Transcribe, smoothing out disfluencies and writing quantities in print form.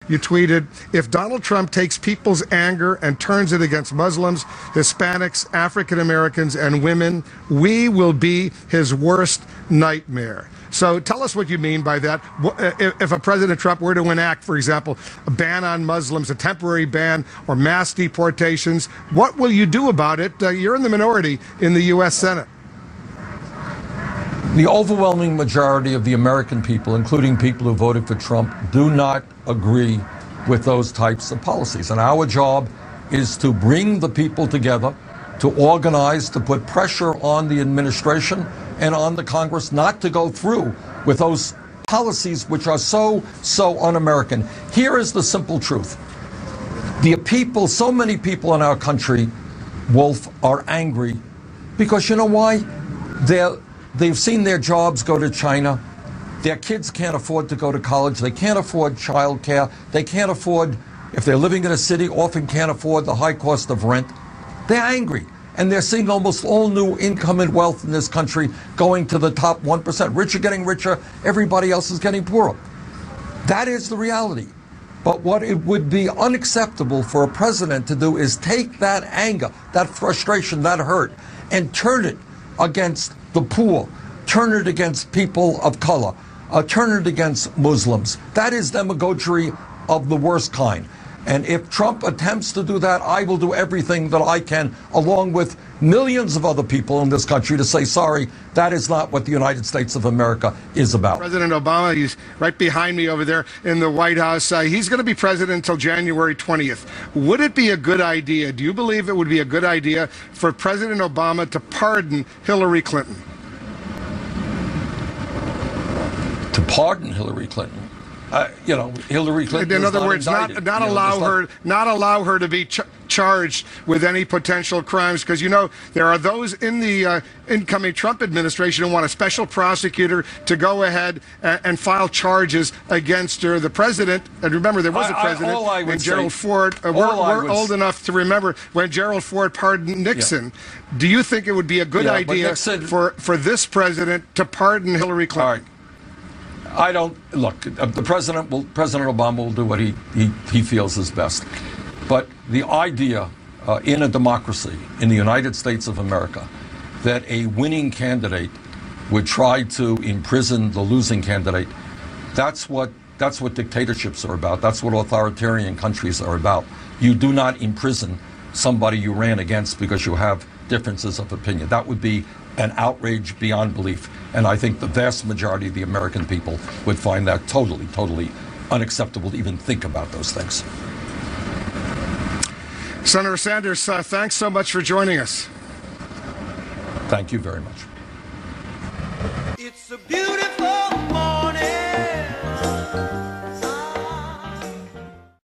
you tweeted, "If Donald Trump takes people's anger and turns it against Muslims, Hispanics, African Americans, and women, we will be his worst nightmare." So tell us what you mean by that. If a President Trump were to enact, for example, a ban on Muslims, a temporary ban, or mass deportations, what will you do about it? You're in the minority in the U.S. Senate. The overwhelming majority of the American people, including people who voted for Trump, do not agree with those types of policies. And our job is to bring the people together, to organize, to put pressure on the administration and on the Congress not to go through with those policies which are so un-American. Here is the simple truth. The people, so many people in our country, Wolf, are angry because you know why? They've seen their jobs go to China. Their kids can't afford to go to college. They can't afford child care. They can't afford, if they're living in a city, often can't afford the high cost of rent. They're angry. And they're seeing almost all new income and wealth in this country going to the top 1%. Rich are getting richer. Everybody else is getting poorer. That is the reality. But what it would be unacceptable for a president to do is take that anger, that frustration, that hurt, and turn it against the poor, turn it against people of color, turn it against Muslims. That is demagoguery of the worst kind. And if Trump attempts to do that, I will do everything that I can, along with millions of other people in this country, to say, sorry, that is not what the United States of America is about. President Obama, he's right behind me over there in the White House. He's going to be president until January 20th. Would it be a good idea, do you believe it would be a good idea for President Obama to pardon Hillary Clinton? To pardon Hillary Clinton? Hillary Clinton. In other words, not allow her to be charged with any potential crimes, because there are those in the incoming Trump administration who want a special prosecutor to go ahead and file charges against her. The president, and remember there was a president when Gerald Ford. We're old enough to remember when Gerald Ford pardoned Nixon. Yeah. Do you think it would be a good idea for this president to pardon Hillary Clinton? All right. I don't look. President Obama will do what he feels is best. But the idea in a democracy in the United States of America that a winning candidate would try to imprison the losing candidate, that's what dictatorships are about. That's what authoritarian countries are about. You do not imprison somebody you ran against because you have differences of opinion. That would be an outrage beyond belief. And I think the vast majority of the American people would find that totally unacceptable to even think about those things. Senator Sanders, thanks so much for joining us. Thank you very much. It's a beautiful morning.